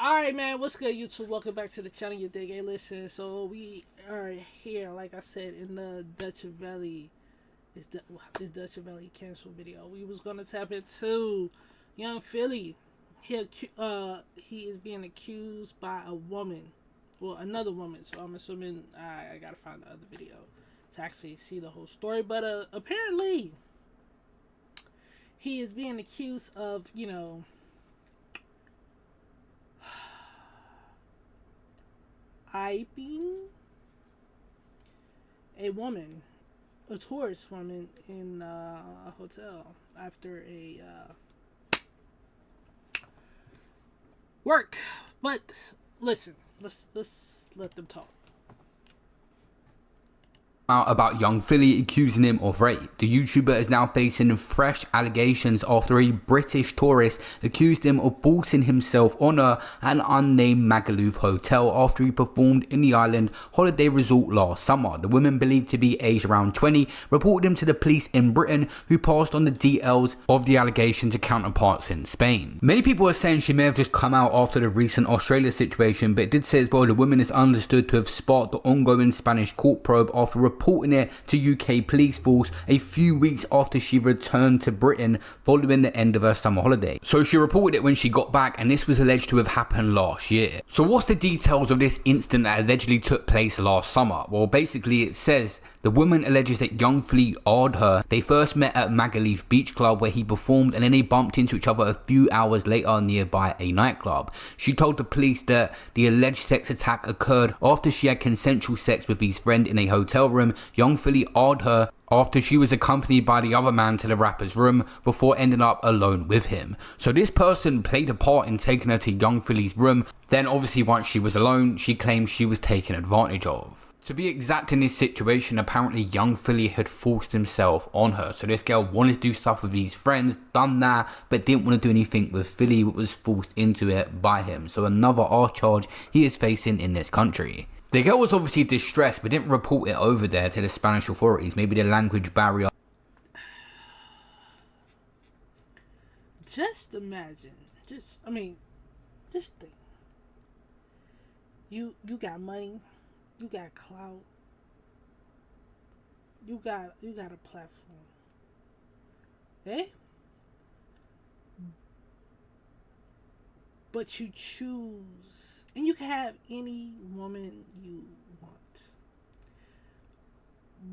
Alright, man, what's good, YouTube? Welcome back to the channel, you dig? Hey, listen, so we are here, like I said, in the Dutch Valley. This Dutch Valley cancel video. We was gonna tap into Young Philly. He is being accused by a woman. Well, another woman, so I'm assuming I gotta find the other video to actually see the whole story. But apparently, he is being accused of, hyping a woman, a tourist woman, in a hotel after a work. But listen, let's let them talk. About Young Philly accusing him of rape. The YouTuber is now facing fresh allegations after a British tourist accused him of forcing himself on her at an unnamed Magaluf hotel after he performed in the island holiday resort last summer. The woman, believed to be aged around 20, reported him to the police in Britain, who passed on the details of the allegation to counterparts in Spain. Many people are saying she may have just come out after the recent Australia situation, but it did say as well the woman is understood to have sparked the ongoing Spanish court probe after reporting it to UK police force a few weeks after she returned to Britain following the end of her summer holiday. So she reported it when she got back, and this was alleged to have happened last year. So what's the details of this incident that allegedly took place last summer? Well, basically it says the woman alleges that Young Philly awed her. They first met at Magaluf Beach Club where he performed, and then they bumped into each other a few hours later nearby a nightclub. She told the police that the alleged sex attack occurred after she had consensual sex with his friend in a hotel room. Young Philly awed her after she was accompanied by the other man to the rapper's room before ending up alone with him. So this person played a part in taking her to Young Philly's room. Then obviously once she was alone, she claimed she was taken advantage of. To be exact, in this situation, apparently Young Philly had forced himself on her. So this girl wanted to do stuff with his friends, done that, but didn't want to do anything with Philly, but was forced into it by him. So another R charge he is facing in this country. The girl was obviously distressed, but didn't report it over there to the Spanish authorities. Maybe the language barrier. Just imagine. Just think. You got money, you got clout, you got a platform. Eh? But you choose, and you can have any woman you want,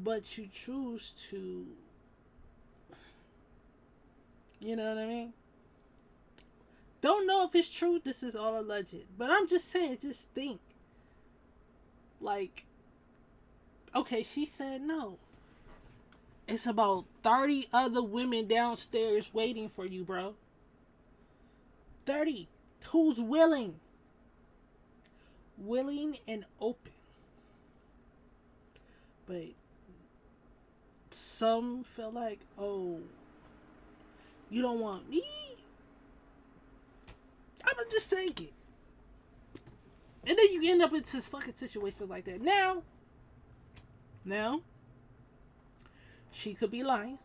but you choose to, you know what I mean? Don't know if it's true, this is all alleged, but I'm just saying, just think. Like, okay, she said no. It's about 30 other women downstairs waiting for you, bro. 30. Who's willing? Willing and open. But some feel like, oh, you don't want me? I'm gonna just take it. And then you end up in this fucking situation like that. Now, she could be lying.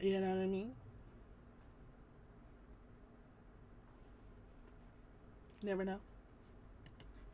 You know what I mean? Never know.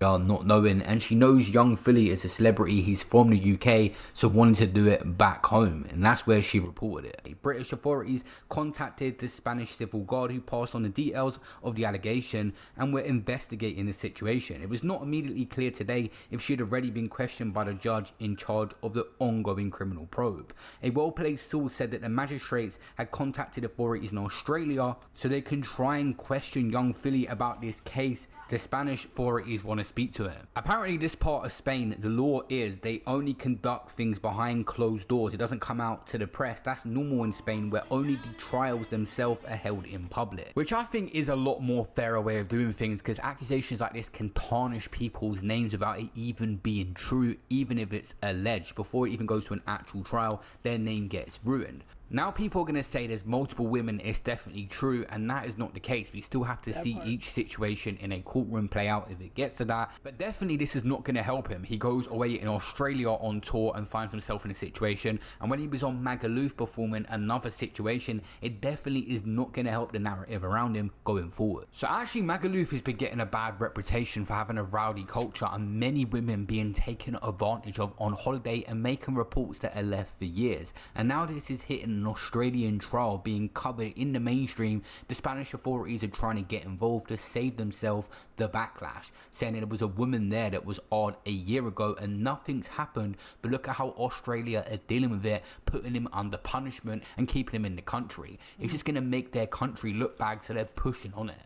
Not knowing, and she knows Young Philly is a celebrity. He's from the UK, so wanted to do it back home, and that's where she reported it. British authorities contacted the Spanish civil guard, who passed on the details of the allegation and were investigating the situation. It was not immediately clear today if she had already been questioned by the judge in charge of the ongoing criminal probe. A well-placed source said that the magistrates had contacted authorities in Australia so they can try and question Young Philly about this case. The Spanish authorities want to speak to him. Apparently this part of Spain, the law is they only conduct things behind closed doors. It doesn't come out to the press. That's normal in Spain, where only the trials themselves are held in public, which I think is a lot more fairer way of doing things, because accusations like this can tarnish people's names without it even being true. Even if it's alleged, before it even goes to an actual trial, their name gets ruined. Now people are going to say there's multiple women, it's definitely true, and that is not the case. We still have to see each situation in a courtroom play out if it gets to that, but definitely this is not going to help him. He goes away in Australia on tour and finds himself in a situation, and when he was on Magaluf performing another situation, it definitely is not going to help the narrative around him going forward. So actually Magaluf has been getting a bad reputation for having a rowdy culture and many women being taken advantage of on holiday and making reports that are left for years, and now this is hitting an Australian trial being covered in the mainstream. The Spanish authorities are trying to get involved to save themselves the backlash, saying that there was a woman there that was odd a year ago and nothing's happened, but look at how Australia are dealing with it, putting him under punishment and keeping him in the country. It's just going to make their country look bad, so they're pushing on it.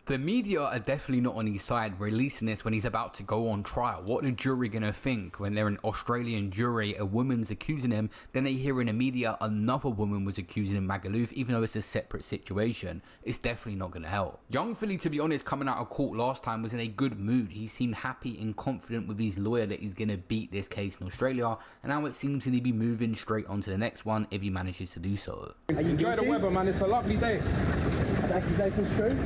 The media are definitely not on his side, releasing this when he's about to go on trial. What are the jury gonna think when they're an Australian jury, a woman's accusing him, then they hear in the media another woman was accusing him Magaluf, even though it's a separate situation? It's definitely not gonna help. Young Philly, to be honest, coming out of court last time was in a good mood. He seemed happy and confident with his lawyer that he's gonna beat this case in Australia, and now it seems to be moving straight on to the next one if he manages to do so. Enjoy the weather, man. It's a lovely day. The accusation's true?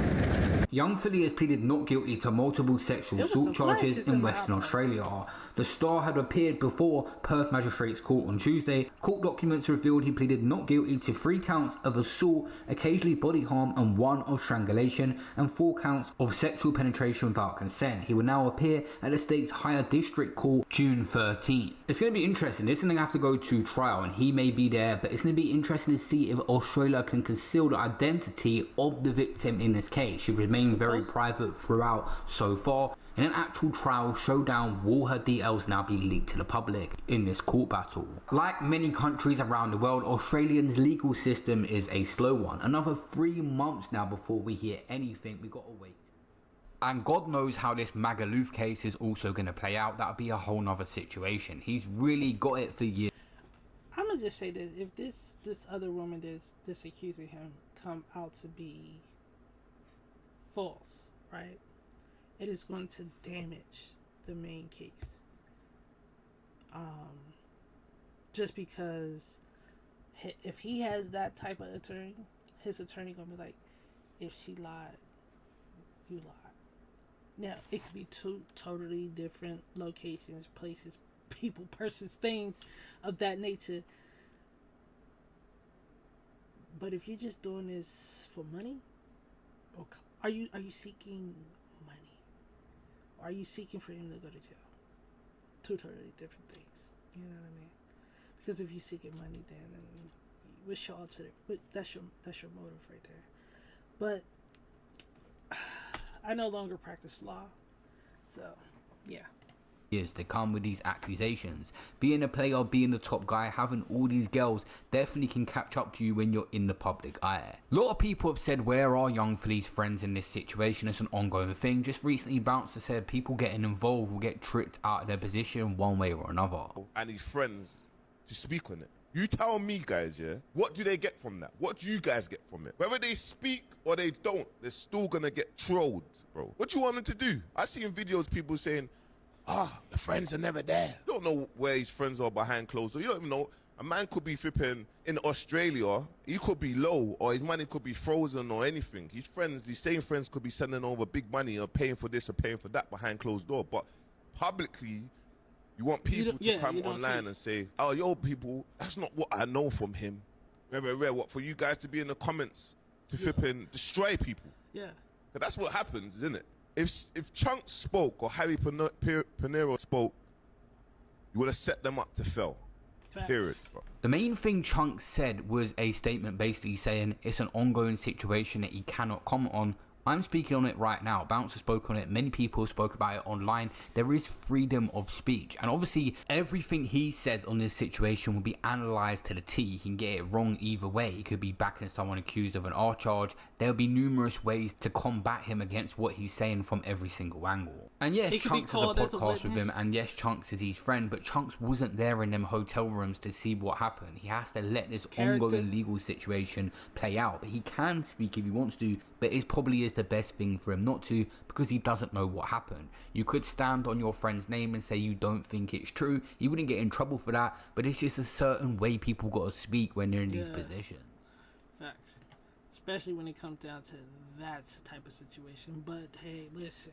Young Philly has pleaded not guilty to multiple sexual assault charges in Western Australia. The star had appeared before Perth Magistrates Court on Tuesday. Court documents revealed he pleaded not guilty to 3 counts of assault, occasionally body harm, and 1 of strangulation, and 4 counts of sexual penetration without consent. He will now appear at the state's higher district court June 13. It's going to be interesting. This is going to have to go to trial, and he may be there, but it's going to be interesting to see if Australia can conceal the identity of the victim in this case. She remains very private throughout so far. In an actual trial showdown, will her details now be leaked to the public in this court battle? Like many countries around the world, Australia's legal system is a slow one. Another 3 months now before we hear anything. We gotta wait. And God knows how this Magaluf case is also going to play out. That'll be a whole nother situation. He's really got it for years. I'm gonna just say this: if this other woman that's accusing him come out to be false, right, it is going to damage the main case. Just because if he has that type of attorney, his attorney gonna be like, if she lied, you lied. Now it could be 2 totally different locations, places, people, persons, things of that nature. But if you're just doing this for money, or are you seeking money? Or are you seeking for him to go to jail? 2 totally different things. You know what I mean? Because if you're seeking money, then what's your alternative? That's your motive right there. But I no longer practice law, so yeah. Years to come with these accusations. Being a player, being the top guy, having all these girls definitely can catch up to you when you're in the public eye. A lot of people have said, where are Young Philly's friends in this situation? It's an ongoing thing. Just recently, Bouncer said people getting involved will get tricked out of their position one way or another. And his friends to speak on it. You tell me, guys, yeah, what do they get from that? What do you guys get from it? Whether they speak or they don't, they're still gonna get trolled, bro. What do you want them to do? I've seen videos, people saying, the friends are never there. You don't know where his friends are behind closed doors. You don't even know. A man could be flipping in Australia, he could be low, or his money could be frozen or anything. His friends, these same friends could be sending over big money or paying for this or paying for that behind closed door. But publicly, you want people to come online and say, oh, yo, people, that's not what I know from him. Rare, what, for you guys to be in the comments to flipping destroy people? Yeah. But that's what happens, isn't it? If Chunks spoke or Harry Panero spoke, you would have set them up to fail. Facts. Period, bro. The main thing Chunks said was a statement basically saying it's an ongoing situation that he cannot comment on. I'm speaking on it right now. Bouncer spoke on it. Many people spoke about it online. There is freedom of speech. And obviously, everything he says on this situation will be analysed to the T. He can get it wrong either way. He could be backing someone accused of an R charge. There'll be numerous ways to combat him against what he's saying from every single angle. And yes, Chunks has a podcast with him. And yes, Chunks is his friend. But Chunks wasn't there in them hotel rooms to see what happened. He has to let this ongoing legal situation play out. But he can speak if he wants to. but it probably is the best thing for him not to, because he doesn't know what happened. You could stand on your friend's name and say you don't think it's true. You wouldn't get in trouble for that, but it's just a certain way people got to speak when they're in these positions. Facts. Especially when it comes down to that type of situation. But hey, listen.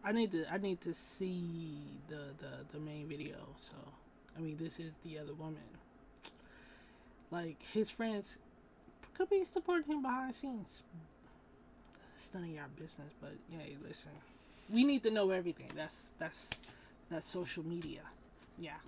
I need to see the main video. So, I mean, this is the other woman. Like, his friends could be supporting him behind the scenes. It's none of your business, but hey, listen. We need to know everything. That's social media. Yeah.